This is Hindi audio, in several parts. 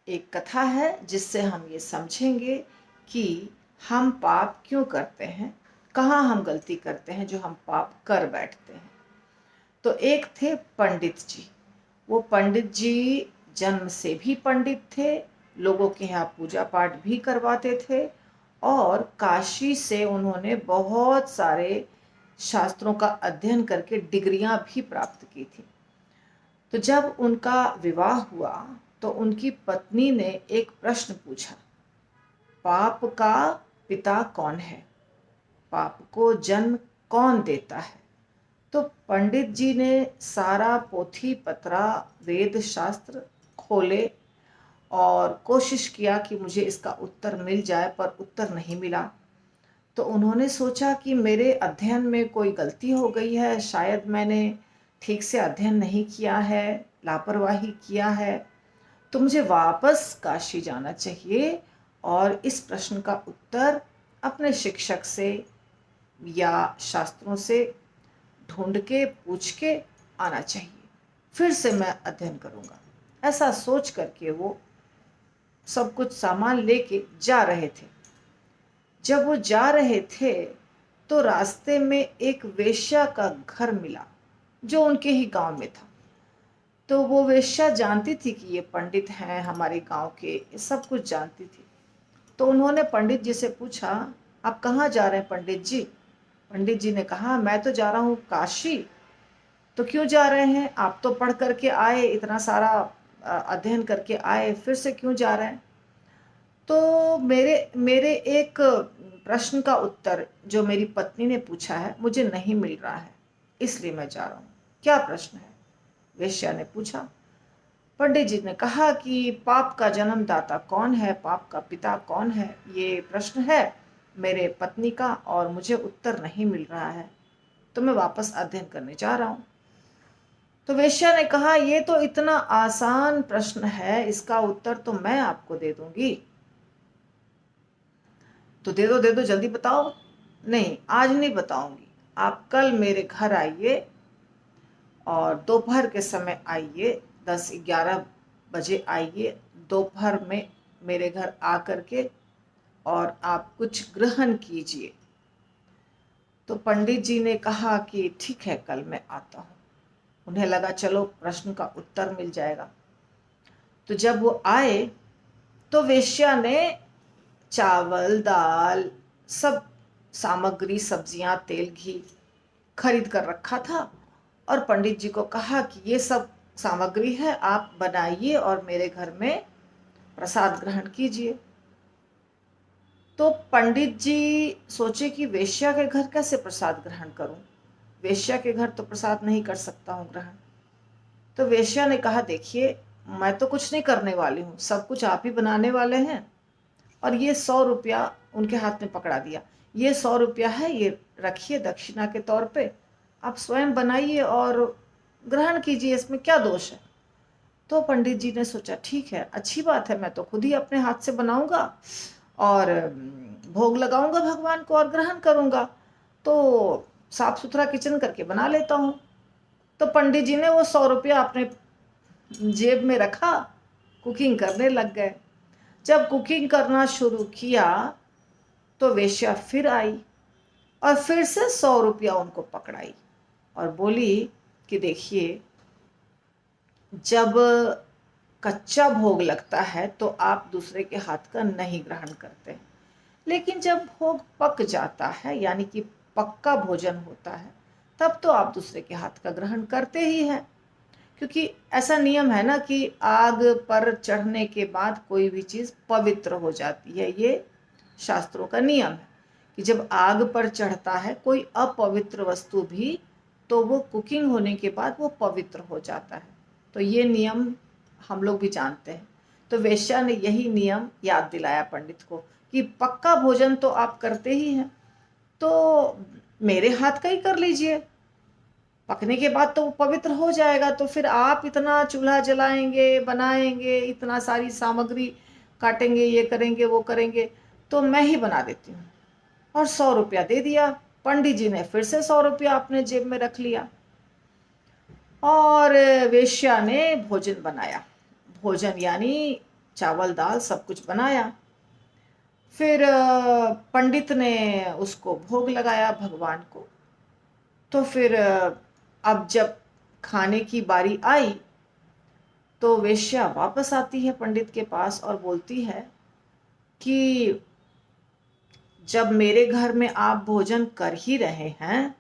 एक कथा है जिससे हम ये समझेंगे कि हम पाप क्यों करते हैं, कहाँ हम गलती करते हैं जो हम पाप कर बैठते हैं। तो एक थे पंडित जी। वो पंडित जी जन्म से भी पंडित थे, लोगों के यहाँ पूजा पाठ भी करवाते थे और काशी से उन्होंने बहुत सारे शास्त्रों का अध्ययन करके डिग्रियां भी प्राप्त की थी। तो जब उनका विवाह हुआ तो उनकी पत्नी ने एक प्रश्न पूछा, पाप का पिता कौन है, पाप को जन्म कौन देता है। तो पंडित जी ने सारा पोथी पत्रा वेद शास्त्र खोले और कोशिश किया कि मुझे इसका उत्तर मिल जाए, पर उत्तर नहीं मिला। तो उन्होंने सोचा कि मेरे अध्ययन में कोई गलती हो गई है, शायद मैंने ठीक से अध्ययन नहीं किया है, लापरवाही किया है, तो मुझे वापस काशी जाना चाहिए और इस प्रश्न का उत्तर अपने शिक्षक से या शास्त्रों से ढूंढ के पूछ के आना चाहिए, फिर से मैं अध्ययन करूँगा। ऐसा सोच करके वो सब कुछ सामान लेके जा रहे थे। जब वो जा रहे थे तो रास्ते में एक वेश्या का घर मिला जो उनके ही गांव में था। तो वो वेश्या जानती थी कि ये पंडित हैं हमारे गांव के, ये सब कुछ जानती थी। तो उन्होंने पंडित जी से पूछा, आप कहाँ जा रहे हैं पंडित जी। पंडित जी ने कहा, मैं तो जा रहा हूँ काशी। तो क्यों जा रहे हैं, आप तो पढ़ करके आए, इतना सारा अध्ययन करके आए, फिर से क्यों जा रहे हैं। तो मेरे मेरे एक प्रश्न का उत्तर जो मेरी पत्नी ने पूछा है मुझे नहीं मिल रहा है, इसलिए मैं जा रहा हूँ। क्या प्रश्न है, वेश्या ने पूछा। पंडित जी ने कहा कि पाप का जन्मदाता कौन है, पाप का पिता कौन है, ये प्रश्न है मेरे पत्नी का और मुझे उत्तर नहीं मिल रहा है, तो मैं वापस अध्ययन करने जा रहा हूँ। तो वेश्या ने कहा, ये तो इतना आसान प्रश्न है, इसका उत्तर तो मैं आपको दे दूंगी। तो दे दो जल्दी बताओ। नहीं, आज नहीं बताऊंगी, आप कल मेरे घर आइए और दोपहर के समय आइए, 10-11 बजे आइए दोपहर में मेरे घर आकर के, और आप कुछ ग्रहण कीजिए। तो पंडित जी ने कहा कि ठीक है, कल मैं आता हूँ। उन्हें लगा चलो प्रश्न का उत्तर मिल जाएगा। तो जब वो आए तो वेश्या ने चावल दाल सब सामग्री, सब्जियां, तेल, घी खरीद कर रखा था और पंडित जी को कहा कि ये सब सामग्री है, आप बनाइए और मेरे घर में प्रसाद ग्रहण कीजिए। तो पंडित जी सोचे कि वेश्या के घर कैसे प्रसाद ग्रहण करूं, वेश्या के घर तो प्रसाद नहीं कर सकता हूं ग्रहण। तो वेश्या ने कहा, देखिए मैं तो कुछ नहीं करने वाली हूँ, सब कुछ आप ही बनाने वाले हैं। और ये 100 रुपया उनके हाथ में पकड़ा दिया, ये 100 रुपया है, ये रखिए दक्षिणा के तौर पे, आप स्वयं बनाइए और ग्रहण कीजिए, इसमें क्या दोष है। तो पंडित जी ने सोचा ठीक है, अच्छी बात है, मैं तो खुद ही अपने हाथ से बनाऊंगा और भोग लगाऊंगा भगवान को और ग्रहण करूंगा, तो साफ सुथरा किचन करके बना लेता हूँ। तो पंडित जी ने वो 100 रुपया अपने जेब में रखा, कुकिंग करने लग गए। जब कुकिंग करना शुरू किया तो वेश्या फिर आई और फिर से 100 रुपया उनको पकड़ाई और बोली कि देखिए, जब कच्चा भोग लगता है तो आप दूसरे के हाथ का नहीं ग्रहण करते, लेकिन जब भोग पक जाता है यानी कि पक्का भोजन होता है, तब तो आप दूसरे के हाथ का ग्रहण करते ही हैं। क्योंकि ऐसा नियम है ना कि आग पर चढ़ने के बाद कोई भी चीज़ पवित्र हो जाती है, ये शास्त्रों का नियम है कि जब आग पर चढ़ता है कोई अपवित्र वस्तु भी, तो वो कुकिंग होने के बाद वो पवित्र हो जाता है। तो ये नियम हम लोग भी जानते हैं। तो वेश्या ने यही नियम याद दिलाया पंडित को कि पक्का भोजन तो आप करते ही हैं, तो मेरे हाथ का ही कर लीजिए, पकने के बाद तो वो पवित्र हो जाएगा। तो फिर आप इतना चूल्हा जलाएंगे, बनाएंगे, इतना सारी सामग्री काटेंगे, ये करेंगे वो करेंगे, तो मैं ही बना देती हूँ। और 100 रुपया दे दिया। पंडित जी ने फिर से 100 रुपया अपने जेब में रख लिया और वेश्या ने भोजन बनाया। भोजन यानी चावल दाल सब कुछ बनाया। फिर पंडित ने उसको भोग लगाया भगवान को। तो फिर अब जब खाने की बारी आई तो वेश्या वापस आती है पंडित के पास और बोलती है कि जब मेरे घर में आप भोजन कर ही रहे हैं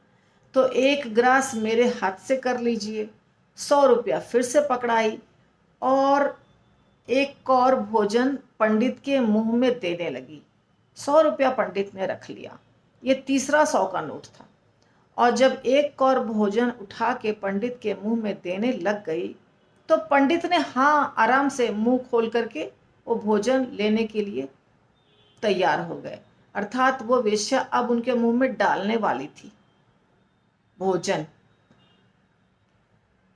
तो एक ग्रास मेरे हाथ से कर लीजिए। 100 रुपया फिर से पकड़ाई और एक और भोजन पंडित के मुंह में देने लगी। 100 रुपया पंडित ने रख लिया। ये तीसरा 100 का नोट था। और जब एक और भोजन उठा के पंडित के मुंह में देने लग गई तो पंडित ने हाँ आराम से मुंह खोल करके वो भोजन लेने के लिए तैयार हो गए। अर्थात वो वेश्या अब उनके मुंह में डालने वाली थी भोजन।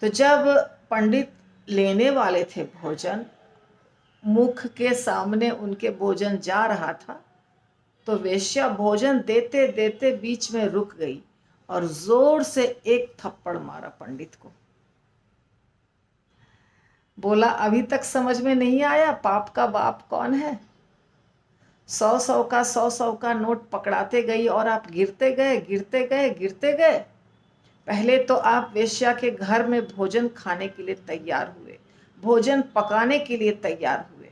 तो जब पंडित लेने वाले थे भोजन, मुख के सामने उनके भोजन जा रहा था, तो वेश्या भोजन देते देते बीच में रुक गई और जोर से एक थप्पड़ मारा पंडित को। बोला अभी तक समझ में नहीं आया पाप का बाप कौन है? 100 का 100 का नोट पकड़ाते गई और आप गिरते गए गिरते गए गिरते गए। पहले तो आप वेश्या के घर में भोजन खाने के लिए तैयार हुए, भोजन पकाने के लिए तैयार हुए,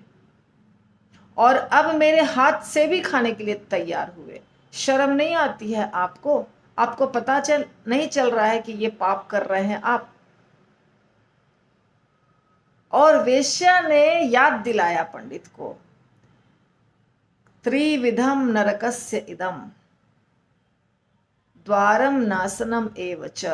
और अब मेरे हाथ से भी खाने के लिए तैयार हुए। शर्म नहीं आती है आपको? आपको पता नहीं चल रहा है कि ये पाप कर रहे हैं आप? और वेश्या ने याद दिलाया पंडित को, त्रिविधम नरकस्य इदम द्वारम नाशनम एव च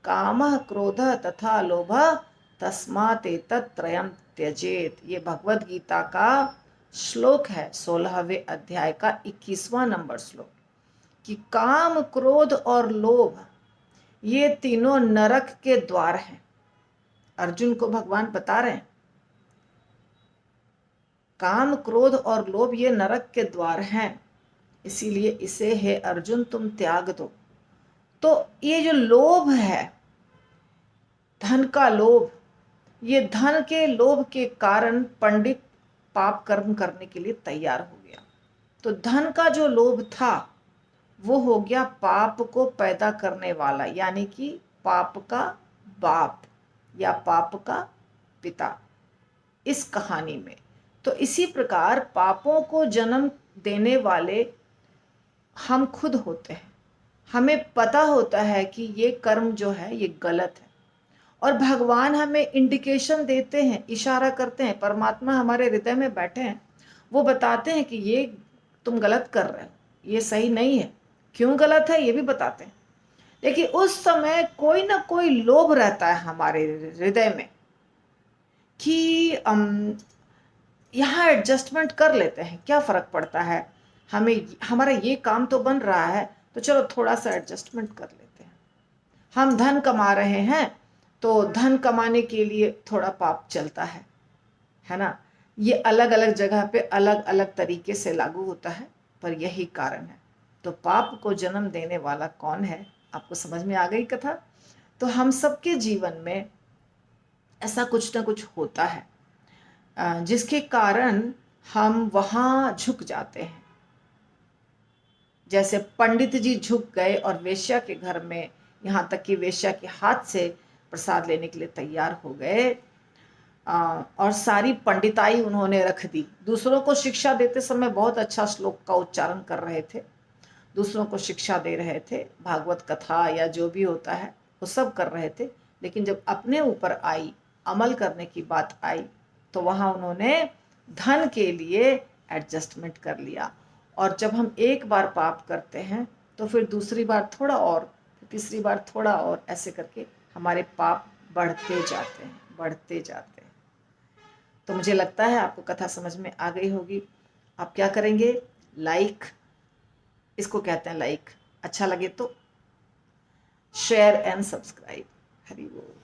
कामः क्रोधः तथा लोभः तस्मात् एतत्त्रयम् त्यजेत। ये भगवत गीता का श्लोक है, 16वें अध्याय का 21वां नंबर श्लोक, कि काम क्रोध और लोभ ये तीनों नरक के द्वार हैं। अर्जुन को भगवान बता रहे हैं काम क्रोध और लोभ ये नरक के द्वार हैं, इसीलिए इसे हे अर्जुन तुम त्याग दो। तो ये जो लोभ है, धन का लोभ, ये धन के लोभ के कारण पंडित पाप कर्म करने के लिए तैयार हो गया। तो धन का जो लोभ था वो हो गया पाप को पैदा करने वाला, यानी कि पाप का बाप या पाप का पिता इस कहानी में। तो इसी प्रकार पापों को जन्म देने वाले हम खुद होते हैं। हमें पता होता है कि ये कर्म जो है ये गलत है, और भगवान हमें इंडिकेशन देते हैं, इशारा करते हैं। परमात्मा हमारे हृदय में बैठे हैं, वो बताते हैं कि ये तुम गलत कर रहे हो, ये सही नहीं है, क्यों गलत है ये भी बताते हैं। लेकिन उस समय कोई ना कोई लोभ रहता है हमारे हृदय में कि यहाँ एडजस्टमेंट कर लेते हैं, क्या फर्क पड़ता है, हमें हमारा ये काम तो बन रहा है तो चलो थोड़ा सा एडजस्टमेंट कर लेते हैं। हम धन कमा रहे हैं तो धन कमाने के लिए थोड़ा पाप चलता है ना। ये अलग अलग जगह पे अलग अलग तरीके से लागू होता है, पर यही कारण है। तो पाप को जन्म देने वाला कौन है? आपको समझ में आ गई कथा? तो हम सबके जीवन में ऐसा कुछ ना कुछ होता है जिसके कारण हम वहाँ झुक जाते हैं। जैसे पंडित जी झुक गए और वेश्या के घर में, यहाँ तक कि वेश्या के हाथ से प्रसाद लेने के लिए तैयार हो गए और सारी पंडिताई उन्होंने रख दी। दूसरों को शिक्षा देते समय बहुत अच्छा श्लोक का उच्चारण कर रहे थे, दूसरों को शिक्षा दे रहे थे, भागवत कथा या जो भी होता है वो सब कर रहे थे। लेकिन जब अपने ऊपर आई, अमल करने की बात आई, तो वहाँ उन्होंने धन के लिए एडजस्टमेंट कर लिया। और जब हम एक बार पाप करते हैं तो फिर दूसरी बार थोड़ा और, तीसरी बार थोड़ा और, ऐसे करके हमारे पाप बढ़ते जाते हैं, बढ़ते जाते हैं। तो मुझे लगता है आपको कथा समझ में आ गई होगी। आप क्या करेंगे? लाइक, इसको कहते हैं लाइक, अच्छा लगे तो शेयर एंड सब्सक्राइब। हरि बोल।